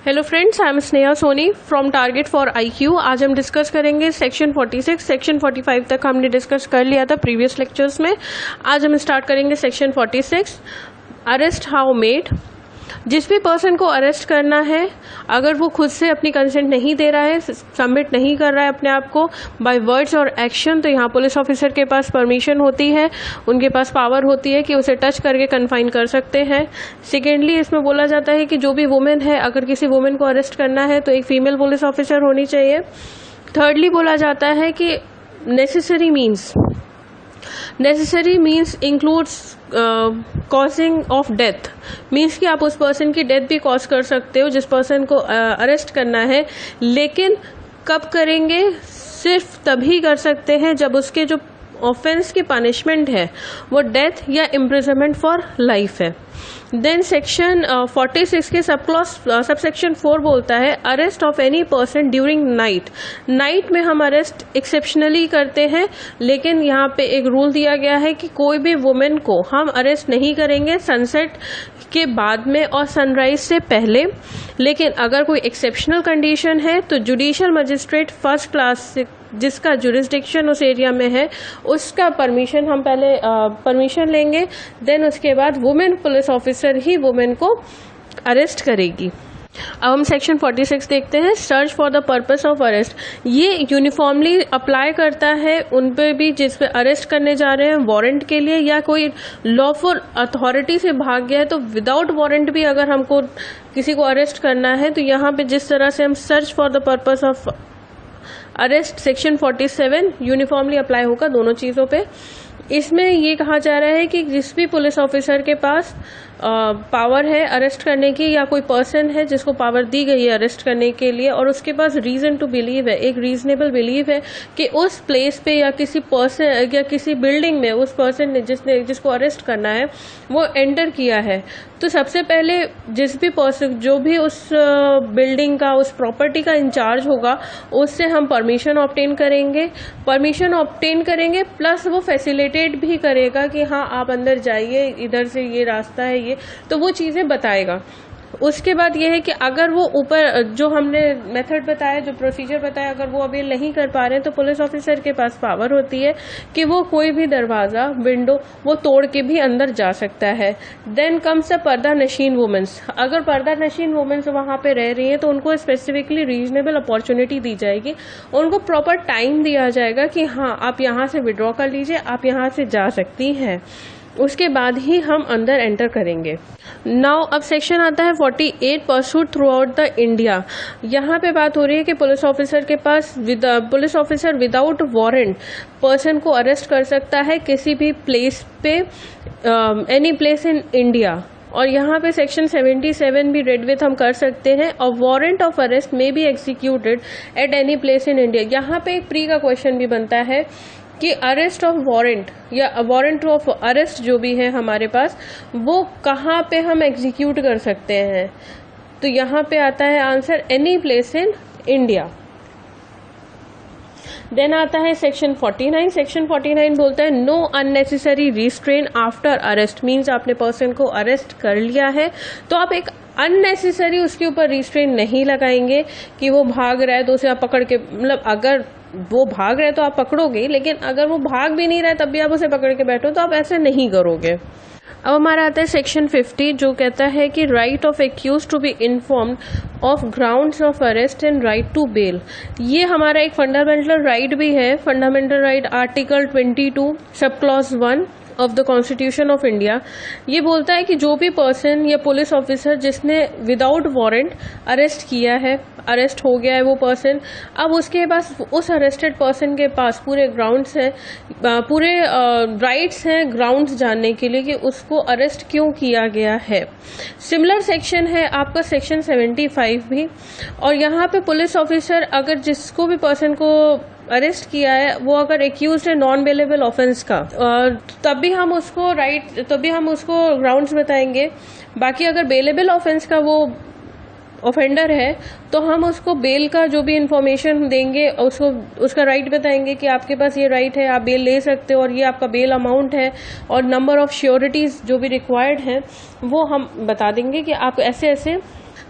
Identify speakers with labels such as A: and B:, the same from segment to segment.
A: Hello friends, I am Sneha Soni from target for IQ. आज हम discuss करेंगे सेक्शन 46। सेक्शन 45 तक हमने डिस्कस कर लिया था प्रीवियस लेक्चर्स में। आज हम स्टार्ट करेंगे सेक्शन 46, अरेस्ट हाउ मेड। जिस भी पर्सन को अरेस्ट करना है, अगर वो खुद से अपनी कंसेंट नहीं दे रहा है, सबमिट नहीं कर रहा है अपने आप को बाय वर्ड्स और एक्शन, तो यहाँ पुलिस ऑफिसर के पास परमिशन होती है, उनके पास पावर होती है कि उसे टच करके कन्फाइन कर सकते हैं। सेकेंडली, इसमें बोला जाता है कि जो भी वुमेन है, अगर किसी वुमेन को अरेस्ट करना है तो एक फीमेल पुलिस ऑफिसर होनी चाहिए। थर्डली बोला जाता है कि necessary means includes causing of death. Means कि आप उस पर्सन की डेथ भी कॉज कर सकते हो जिस पर्सन को अरेस्ट करना है, लेकिन कब करेंगे? सिर्फ तभी कर सकते हैं जब उसके जो ऑफेंस की पनिशमेंट है वो डेथ या इम्प्रिजनमेंट फॉर लाइफ है। देन सेक्शन 46 के सबसेक्शन 4 बोलता है arrest of any person during night. Night में हम अरेस्ट एक्सेप्शनली करते हैं, लेकिन यहाँ पे एक रूल दिया गया है कि कोई भी वुमेन को हम अरेस्ट नहीं करेंगे सनसेट के बाद में और सनराइज से पहले। लेकिन अगर कोई एक्सेप्शनल कंडीशन है तो जुडिशियल मजिस्ट्रेट फर्स्ट क्लास से जिसका जुरिस्डिक्शन उस एरिया में है, उसका परमिशन हम पहले परमिशन लेंगे। देन उसके बाद वुमेन पुलिस ऑफिसर ही वुमेन को अरेस्ट करेगी। अब हम सेक्शन 46 देखते हैं, search for the purpose of arrest. ये यूनिफॉर्मली अप्लाई करता है उन पे भी जिस पे अरेस्ट करने जा रहे हैं वारंट के लिए, या कोई लॉफुल अथॉरिटी से भाग गया है तो विदाउट वारंट भी अगर हमको किसी को अरेस्ट करना है तो यहाँ पे जिस तरह से हम search for the purpose of arrest section 47 uniformly apply होगा दोनों चीज़ों पे। इसमें ये कहा जा रहा है कि जिस भी पुलिस ऑफिसर के पास पावर है अरेस्ट करने की, या कोई पर्सन है जिसको पावर दी गई है अरेस्ट करने के लिए और उसके पास रीज़न टू बिलीव है, एक रीजनेबल बिलीव है कि उस प्लेस पे या किसी पर्सन या किसी बिल्डिंग में उस पर्सन ने जिसको अरेस्ट करना है वो एंटर किया है, तो सबसे पहले जिस भी पर्सन जो भी उस बिल्डिंग का उस प्रॉपर्टी का इंचार्ज होगा उससे हम परमिशन ऑब्टेन करेंगे प्लस वो फैसिलिटेट भी करेगा कि हाँ आप अंदर जाइए, इधर से ये रास्ता है, तो वो चीज़ें बताएगा। उसके बाद ये है कि अगर वो ऊपर जो हमने मेथड बताया, जो प्रोसीजर बताया, अगर वो अभी नहीं कर पा रहे हैं तो पुलिस ऑफिसर के पास पावर होती है कि वो कोई भी दरवाज़ा विंडो वो तोड़ के भी अंदर जा सकता है। देन कम्स द पर्दा नशीन वुमेन्स। अगर पर्दा नशीन वुमेन्स वहाँ पे रह रही हैं तो उनको स्पेसिफिकली रीजनेबल अपॉर्चुनिटी दी जाएगी, उनको प्रॉपर टाइम दिया जाएगा कि हाँ आप यहाँ से विड्रॉ कर लीजिए, आप यहाँ से जा सकती हैं, उसके बाद ही हम अंदर एंटर करेंगे। नाउ अब सेक्शन आता है 48, pursuit through out the India. यहाँ पे बात हो रही है कि police officer without warrant person को अरेस्ट कर सकता है किसी भी प्लेस पे, एनी प्लेस इन इंडिया। और यहाँ पे सेक्शन 77 भी रेड विथ हम कर सकते हैं। और वारंट ऑफ अरेस्ट में be executed at any place in India. यहाँ पे एक प्री का क्वेश्चन भी बनता है कि अरेस्ट ऑफ वारंट या वारंट ऑफ अरेस्ट जो भी है हमारे पास, वो कहाँ पे हम एग्जीक्यूट कर सकते हैं, तो यहाँ पे आता है answer any place in India. Then आता है सेक्शन 49। सेक्शन 49 बोलता है no unnecessary restraint after arrest. Means आपने पर्सन को अरेस्ट कर लिया है तो आप एक अननेसेसरी उसके ऊपर रिस्ट्रेन नहीं लगाएंगे कि वो भाग रहा है तो उसे आप पकड़ के, मतलब अगर वो भाग रहा है तो आप पकड़ोगे, लेकिन अगर वो भाग भी नहीं रहा है तब भी आप उसे पकड़ के बैठो तो आप ऐसे नहीं करोगे। अब हमारा आता है सेक्शन 50 जो कहता है कि right of accuse to be informed of grounds of arrest and right to bail. ये हमारा एक फंडामेंटल राइट भी है। Fundamental right article 22 sub clause 1 of the constitution of India. ये बोलता है कि जो भी पर्सन या पुलिस ऑफिसर जिसने विदाउट वारंट अरेस्ट किया है, अरेस्ट हो गया है वो पर्सन, अब उसके पास उस अरेस्टेड पर्सन के पास पूरे ग्राउंड्स हैं, पूरे राइट्स हैं ग्राउंड्स जानने के लिए कि उसको अरेस्ट क्यों किया गया है। सिमिलर सेक्शन है आपका सेक्शन 75 भी। और यहाँ पे पुलिस ऑफिसर अगर जिसको भी पर्सन को अरेस्ट किया है वो अगर एक्यूज्ड है नॉन बेलेबल ऑफेंस का, तब भी हम उसको ग्राउंड्स बताएंगे। बाकी अगर बेलेबल ऑफेंस का वो ऑफेंडर है तो हम उसको बेल का जो भी इंफॉर्मेशन देंगे, उसका राइट बताएंगे कि आपके पास ये राइट है, आप बेल ले सकते हो और ये आपका बेल अमाउंट है, और नंबर ऑफ श्योरिटीज़ जो भी रिक्वायर्ड हैं वो हम बता देंगे कि आप ऐसे ऐसे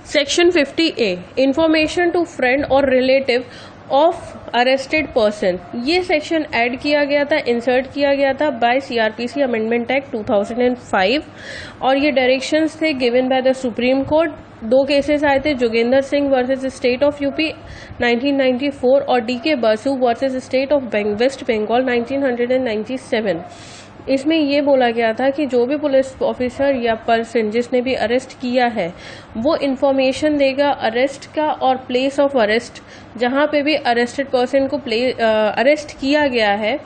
A: section 50A, information to friend और रिलेटिव ऑफ अरेस्टेड पर्सन। ये सेक्शन ऐड किया गया था, इंसर्ट किया गया था बाय CRPC अमेंडमेंट एक्ट 2005 और ये डायरेक्शंस थे given by the Supreme Court. 2 cases आए थे, Jogendra Singh versus state of UP 1994 और DK Basu versus state of West Bengal 1997। इसमें ये बोला गया था कि जो भी पुलिस ऑफिसर या पर्सन जिसने भी अरेस्ट किया है वो इन्फॉर्मेशन देगा अरेस्ट का और प्लेस ऑफ अरेस्ट, जहाँ पे भी अरेस्टेड पर्सन को अरेस्ट किया गया है।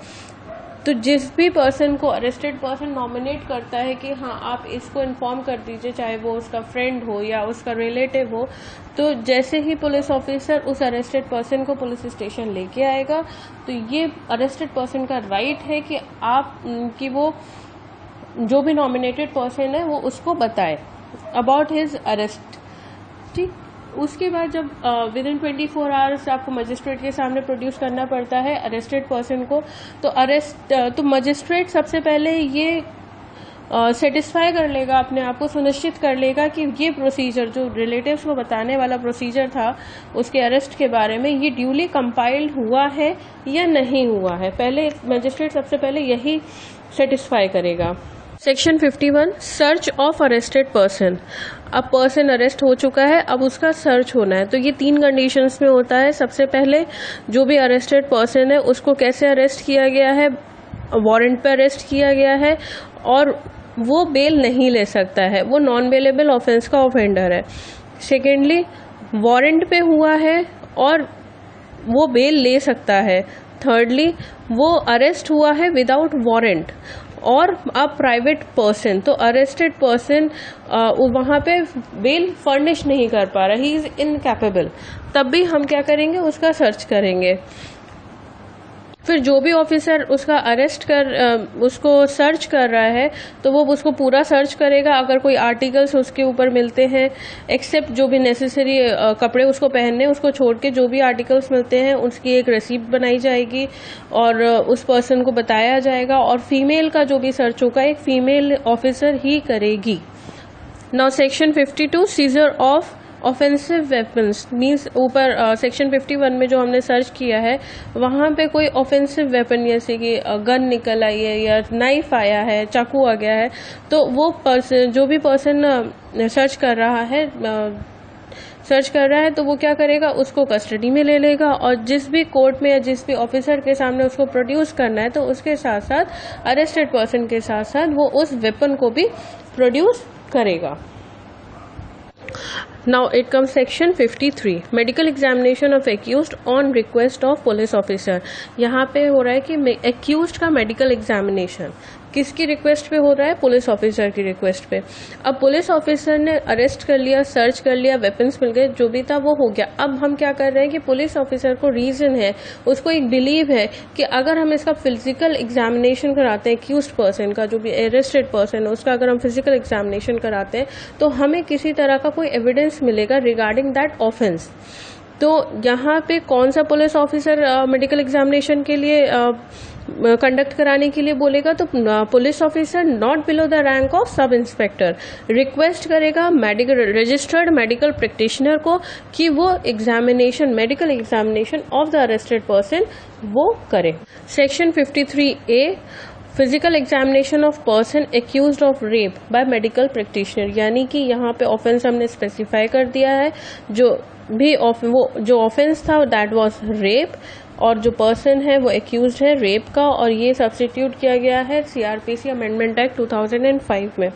A: तो जिस भी पर्सन को अरेस्टेड पर्सन नॉमिनेट करता है कि हाँ आप इसको इन्फॉर्म कर दीजिए, चाहे वो उसका फ्रेंड हो या उसका रिलेटिव हो, तो जैसे ही पुलिस ऑफिसर उस अरेस्टेड पर्सन को पुलिस स्टेशन लेके आएगा तो ये अरेस्टेड पर्सन का राइट है कि आप कि वो जो भी नॉमिनेटेड पर्सन है वो उसको बताए अबाउट हिज अरेस्ट। ठीक, उसके बाद जब विद इन 24 आवर्स आपको मजिस्ट्रेट के सामने प्रोड्यूस करना पड़ता है अरेस्टेड पर्सन को, तो मजिस्ट्रेट सबसे पहले ये सेटिस्फाई कर लेगा, अपने आप को सुनिश्चित कर लेगा कि ये प्रोसीजर जो रिलेटिव्स को बताने वाला प्रोसीजर था उसके अरेस्ट के बारे में, ये ड्यूली कंपाइल्ड हुआ है या नहीं हुआ है। पहले मजिस्ट्रेट सबसे पहले यही सेटिस्फाई करेगा। Section 51, search of arrested person. अब पर्सन अरेस्ट हो चुका है, अब उसका सर्च होना है, तो ये 3 कंडीशंस में होता है। सबसे पहले जो भी अरेस्टेड पर्सन है उसको कैसे अरेस्ट किया गया है, वारंट पे अरेस्ट किया गया है और वो बेल नहीं ले सकता है, वो नॉन बेलेबल ऑफेंस का ऑफेंडर है। सेकेंडली वारंट पे हुआ है और वो बेल ले सकता है। थर्डली वो अरेस्ट हुआ है विदाउट वारंट और अ प्राइवेट पर्सन, तो अरेस्टेड पर्सन वहाँ पे बेल फर्निश नहीं कर पा रहा, ही इज इनकैपेबल, तब भी हम क्या करेंगे, उसका सर्च करेंगे। फिर जो भी ऑफिसर उसका उसको सर्च कर रहा है तो वो उसको पूरा सर्च करेगा। अगर कोई आर्टिकल्स उसके ऊपर मिलते हैं, एक्सेप्ट जो भी नेसेसरी कपड़े उसको पहनने, उसको छोड़ के जो भी आर्टिकल्स मिलते हैं उसकी एक रिसिप्ट बनाई जाएगी और उस पर्सन को बताया जाएगा। और फीमेल का जो भी सर्च होगा एक फीमेल ऑफिसर ही करेगी। Now section 52, scissor of offensive weapons means ऊपर सेक्शन 51 में जो हमने सर्च किया है वहाँ पे कोई ऑफेंसिव वेपन जैसे कि गन निकल आई है या नाइफ आया है, चाकू आ गया है, तो वो पर्सन जो भी पर्सन सर्च कर रहा है तो वो क्या करेगा, उसको कस्टडी में ले लेगा और जिस भी कोर्ट में या जिस भी ऑफिसर के सामने उसको प्रोड्यूस करना है तो उसके साथ साथ अरेस्टेड पर्सन के साथ साथ वो उस वेपन को भी प्रोड्यूस करेगा। Now it comes section 53, medical examination of accused on request of police officer. यहाँ पे हो रहा है कि एक्यूज्ड का मेडिकल एग्जामिनेशन किसकी रिक्वेस्ट पे हो रहा है, पुलिस ऑफिसर की रिक्वेस्ट पे। अब पुलिस ऑफिसर ने अरेस्ट कर लिया, सर्च कर लिया, वेपन्स मिल गए, जो भी था वो हो गया। अब हम क्या कर रहे हैं कि पुलिस ऑफिसर को रीजन है, उसको एक बिलीव है कि अगर हम इसका फिजिकल एग्जामिनेशन कराते हैं, एक्यूज्ड पर्सन का जो भी अरेस्टेड पर्सन है उसका अगर हम फिजिकल एग्जामिनेशन कराते हैं तो हमें किसी तरह का कोई एविडेंस मिलेगा रिगार्डिंग दैट ऑफेंस। तो यहाँ पे कौन सा पुलिस ऑफिसर मेडिकल एग्जामिनेशन के लिए कंडक्ट कराने के लिए बोलेगा, तो police officer not below the rank of sub inspector request करेगा रजिस्टर्ड मेडिकल प्रैक्टिशनर को कि वो medical examination of the arrested person वो करे। Section 53A, physical examination of person accused of rape by medical practitioner, यानी कि यहाँ पे ऑफेंस हमने स्पेसिफाई कर दिया है, जो ऑफेंस था दैट वाज रेप और जो पर्सन है वो एक्यूज्ड है रेप का, और ये सब्स्टिट्यूट किया गया है CRPC अमेंडमेंट एक्ट 2005 में।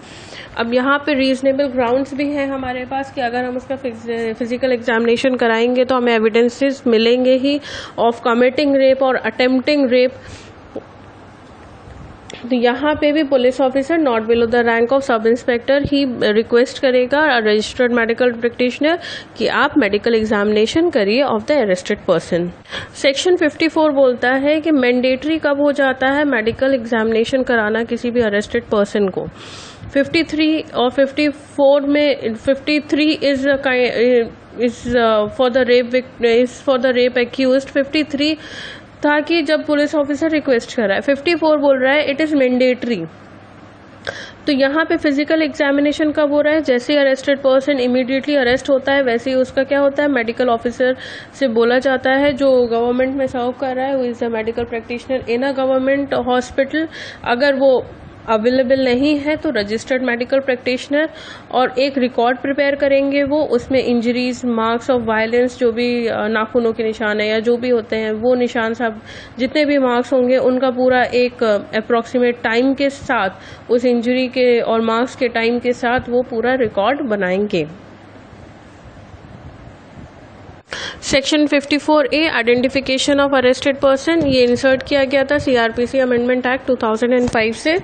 A: अब यहाँ पे रीजनेबल ग्राउंड्स भी हैं हमारे पास कि अगर हम उसका फिजिकल एग्जामिनेशन कराएंगे तो हमें एविडेंसेस मिलेंगे ही ऑफ कमिटिंग रेप और अटेम्प्टिंग रेप। तो यहाँ पे भी police officer not below the rank of sub inspector he request करेगा रजिस्टर्ड मेडिकल प्रैक्टिशनर कि आप मेडिकल एग्जामिनेशन करिए of the arrested person. Section 54 बोलता है कि मैंडेटरी कब हो जाता है मेडिकल एग्जामिनेशन कराना किसी भी अरेस्टेड पर्सन को। 53 और 54 में 53 is for the rape accused. 53 था कि जब पुलिस ऑफिसर रिक्वेस्ट कर रहा है, 54 बोल रहा है इट इज मैंडेटरी तो यहाँ पे फिजिकल एग्जामिनेशन कब हो रहा है? जैसे ही अरेस्टेड पर्सन इमीडिएटली अरेस्ट होता है वैसे ही उसका क्या होता है, मेडिकल ऑफिसर से बोला जाता है जो गवर्नमेंट में सर्व कर रहा है, who is a medical practitioner in a government hospital, अगर वो अवेलेबल नहीं है तो रजिस्टर्ड मेडिकल प्रैक्टिशनर, और एक रिकॉर्ड प्रिपेयर करेंगे वो, उसमें इंजरीज, मार्क्स ऑफ वायलेंस, जो भी नाखूनों के निशान है या जो भी होते हैं वो निशान सब जितने भी मार्क्स होंगे उनका पूरा एक अप्रॉक्सीमेट टाइम के साथ, उस इंजरी के और मार्क्स के टाइम के साथ वो पूरा रिकॉर्ड बनाएंगे। Section 54A identification of arrested person, ये इंसर्ट किया गया था CRPC अमेंडमेंट एक्ट 2005 से।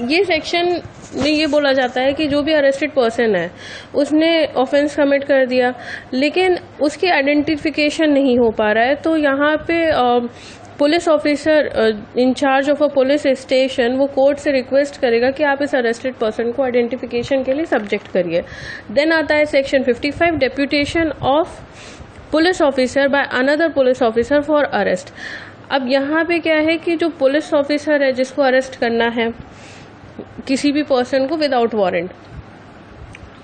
A: ये सेक्शन में ये बोला जाता है कि जो भी अरेस्टेड पर्सन है उसने ऑफेंस कमिट कर दिया लेकिन उसकी आइडेंटिफिकेशन नहीं हो पा रहा है, तो यहाँ पे police officer in charge of a police station वो कोर्ट से रिक्वेस्ट करेगा कि आप इस अरेस्टेड पर्सन को आइडेंटिफिकेशन के लिए सब्जेक्ट करिए। देन आता है section 55 deputation of police officer by another police officer for arrest. अब यहाँ पे क्या है कि जो पुलिस ऑफिसर है जिसको अरेस्ट करना है किसी भी पर्सन को विदाउट वारंट,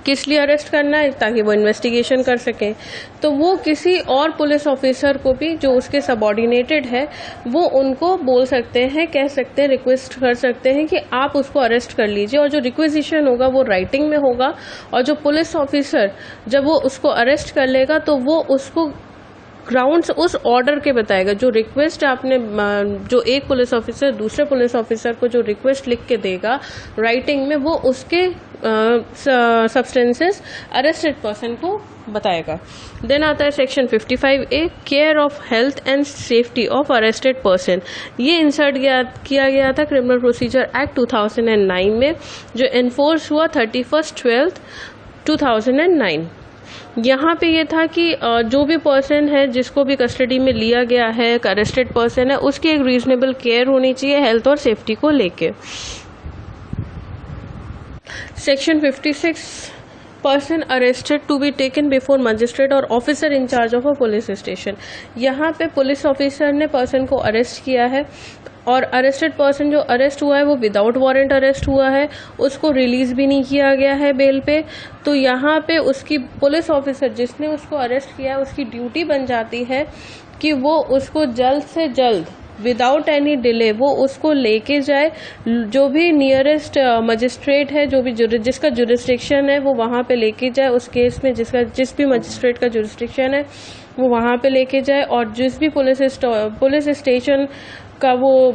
A: किस लिए अरेस्ट करना है? ताकि वो इन्वेस्टिगेशन कर सकें, तो वो किसी और पुलिस ऑफिसर को भी जो उसके सबऑर्डिनेटेड है वो उनको बोल सकते हैं, कह सकते हैं, रिक्वेस्ट कर सकते हैं कि आप उसको अरेस्ट कर लीजिए, और जो रिक्वेजिशन होगा वो राइटिंग में होगा, और जो पुलिस ऑफिसर जब वो उसको अरेस्ट कर लेगा तो वो उसको ग्राउंड्स उस ऑर्डर के बताएगा। जो रिक्वेस्ट आपने, जो एक पुलिस ऑफिसर दूसरे पुलिस ऑफिसर को जो रिक्वेस्ट लिख के देगा राइटिंग में, वो उसके सब्सटेंसेस अरेस्टेड पर्सन को बताएगा। देन आता है section 55A care of health and safety of arrested person. ये इंसर्ट किया गया था क्रिमिनल प्रोसीजर एक्ट 2009 में, जो एनफोर्स हुआ 31/12/2009। यहाँ पे ये था कि जो भी पर्सन है जिसको भी कस्टडी में लिया गया है, एक अरेस्टेड पर्सन है, उसकी एक रीजनेबल केयर होनी चाहिए हेल्थ और सेफ्टी को लेके। Section 56 person arrested to be taken before magistrate और officer in charge of a police station. यहाँ पे पुलिस ऑफिसर ने पर्सन को अरेस्ट किया है और अरेस्टेड पर्सन जो अरेस्ट हुआ है वो विदाउट वारंट अरेस्ट हुआ है, उसको रिलीज भी नहीं किया गया है बेल पे। तो यहाँ पे उसकी पुलिस ऑफिसर जिसने उसको अरेस्ट किया है उसकी ड्यूटी बन जाती है कि वो उसको जल्द से जल्द विदाउट एनी डिले वो उसको लेके जाए, जो भी नियरेस्ट मजिस्ट्रेट है, जो भी जिसका जुरिस्डिक्शन है वो वहाँ पे लेके जाए, उस केस में जिस भी मजिस्ट्रेट का जुरिस्डिक्शन है वो वहाँ पे लेके जाए, और जिस भी पुलिस स्टेशन का वो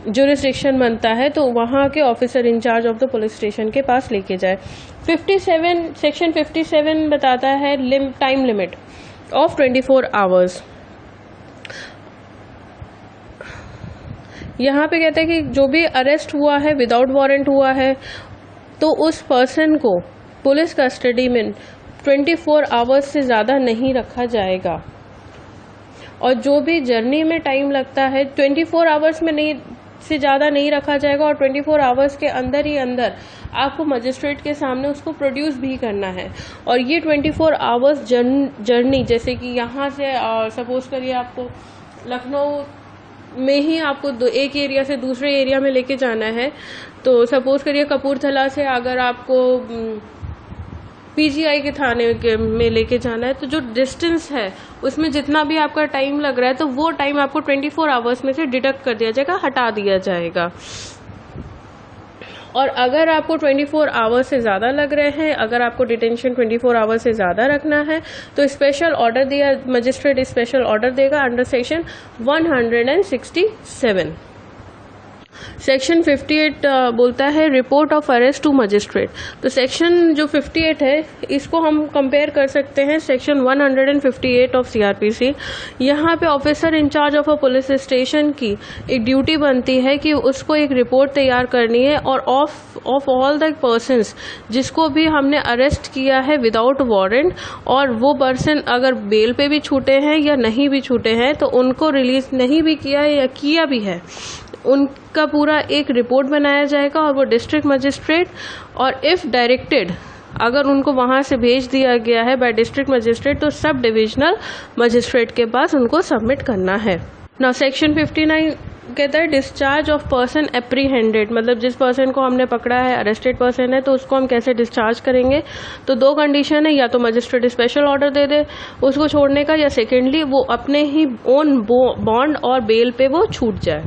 A: जुरिस्डिक्शन बनता है तो वहाँ के officer in charge of the police station के पास लेके जाए। 57 सेक्शन 57 बताता है टाइम लिमिट ऑफ 24 आवर्स। यहाँ पे कहता है कि जो भी अरेस्ट हुआ है विदाउट वारंट हुआ है तो उस पर्सन को पुलिस कस्टडी में 24 आवर्स से ज़्यादा नहीं रखा जाएगा, और जो भी जर्नी में टाइम लगता है 24 आवर्स में नहीं से ज़्यादा नहीं रखा जाएगा, और 24 आवर्स के अंदर ही अंदर आपको मजिस्ट्रेट के सामने उसको प्रोड्यूस भी करना है। और ये 24 आवर्स जर्नी, जैसे कि यहाँ से सपोज करिए आपको लखनऊ में ही आपको एक एरिया से दूसरे एरिया में लेके जाना है, तो सपोज करिए कपूरथला से अगर आपको PGI के थाने में लेके जाना है, तो जो डिस्टेंस है उसमें जितना भी आपका टाइम लग रहा है तो वो टाइम आपको 24 आवर्स में से डिडक्ट कर दिया जाएगा, हटा दिया जाएगा। और अगर आपको 24 आवर्स से ज़्यादा लग रहे हैं, अगर आपको डिटेंशन 24 आवर्स से ज़्यादा रखना है तो स्पेशल ऑर्डर दिया, मजिस्ट्रेट स्पेशल ऑर्डर देगा अंडर सेक्शन 167। सेक्शन 58 बोलता है report of arrest to magistrate. तो सेक्शन जो 58 है इसको हम कंपेयर कर सकते हैं सेक्शन 158 ऑफ CRPC। यहाँ पे officer in charge of a police station की एक ड्यूटी बनती है कि उसको एक रिपोर्ट तैयार करनी है, और ऑफ ऑल द पर्सन्स जिसको भी हमने अरेस्ट किया है विदाउट वारंट, और वो पर्सन अगर बेल पे भी छूटे हैं या नहीं भी छूटे हैं, तो उनको रिलीज नहीं भी किया है या किया भी है, उनका पूरा एक रिपोर्ट बनाया जाएगा, और वो डिस्ट्रिक्ट मजिस्ट्रेट और इफ़ डायरेक्टेड अगर उनको वहाँ से भेज दिया गया है बाय डिस्ट्रिक्ट मजिस्ट्रेट तो सब डिविजनल मजिस्ट्रेट के पास उनको सबमिट करना है। नाउ सेक्शन 59 कहता है डिस्चार्ज ऑफ पर्सन एप्रीहेंडेड, मतलब जिस पर्सन को हमने पकड़ा है, अरेस्टेड पर्सन है, तो उसको हम कैसे डिस्चार्ज करेंगे। तो दो कंडीशन है, या तो मजिस्ट्रेट स्पेशल ऑर्डर दे दे उसको छोड़ने का, या सेकेंडली वो अपने ही ओन बॉन्ड और बेल पे वो छूट जाए।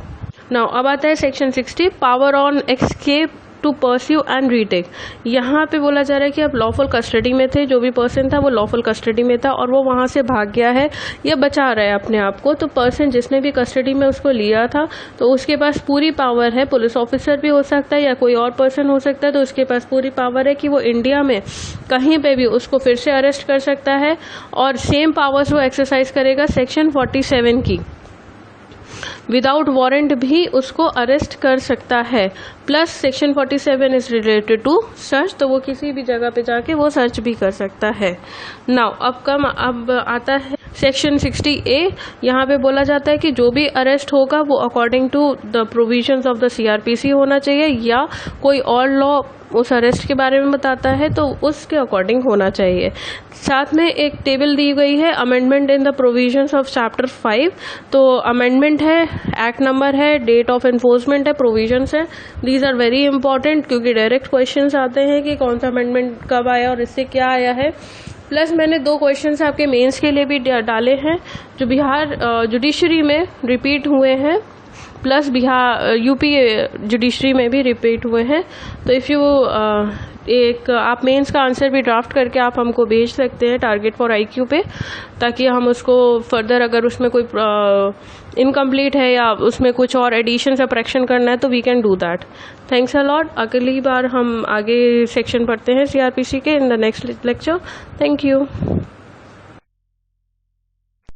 A: नाउ अब आता है section 60, power on escape to pursue and retake. यहाँ पे बोला जा रहा है कि आप लॉफुल कस्टडी में थे, जो भी पर्सन था वो लॉफुल कस्टडी में था और वो वहाँ से भाग गया है या बचा रहा है अपने आप को। तो पर्सन जिसने भी कस्टडी में उसको लिया था तो उसके पास पूरी पावर है, पुलिस ऑफिसर भी हो सकता है या कोई और पर्सन हो सकता है, तो उसके पास पूरी पावर है कि वो इंडिया में कहीं पे भी उसको फिर से अरेस्ट कर सकता है और सेम पावर्स वो एक्सरसाइज करेगा सेक्शन 47 की। विदाउट वारंट भी उसको अरेस्ट कर सकता है। Plus section 47 is related to search, तो वो किसी भी जगह पे जाके वो सर्च भी कर सकता है। नाउ अब आता है सेक्शन 60A। यहाँ पे बोला जाता है कि जो भी अरेस्ट होगा वो according to the provisions of the CRPC होना चाहिए, या कोई और लॉ उस अरेस्ट के बारे में बताता है तो उसके अकॉर्डिंग होना चाहिए। साथ में एक टेबल दी गई है, amendment in the provisions of chapter 5। तो अमेंडमेंट है, एक्ट नंबर है, डेट ऑफ एनफोर्समेंट है, प्रोविजंस है। दीज आर वेरी इंपॉर्टेंट क्योंकि डायरेक्ट क्वेश्चंस आते हैं कि कौन सा अमेंडमेंट कब आया और इससे क्या आया है। प्लस मैंने 2 क्वेश्चंस आपके मेंस के लिए भी डाले हैं जो बिहार जुडिशरी में रिपीट हुए हैं, प्लस बिहार यूपी जुडिशरी में भी रिपीट हुए हैं। तो इफ़ यू आप मेंस का आंसर भी ड्राफ्ट करके आप हमको भेज सकते हैं टारगेट फॉर IQ पे, ताकि हम उसको फर्दर अगर उसमें कोई इनकम्प्लीट है या उसमें कुछ और एडिशन सब्ट्रैक्शन करना है तो we can do that. Thanks a lot. अगली बार हम आगे सेक्शन पढ़ते हैं CRPC के in the next lecture. Thank you.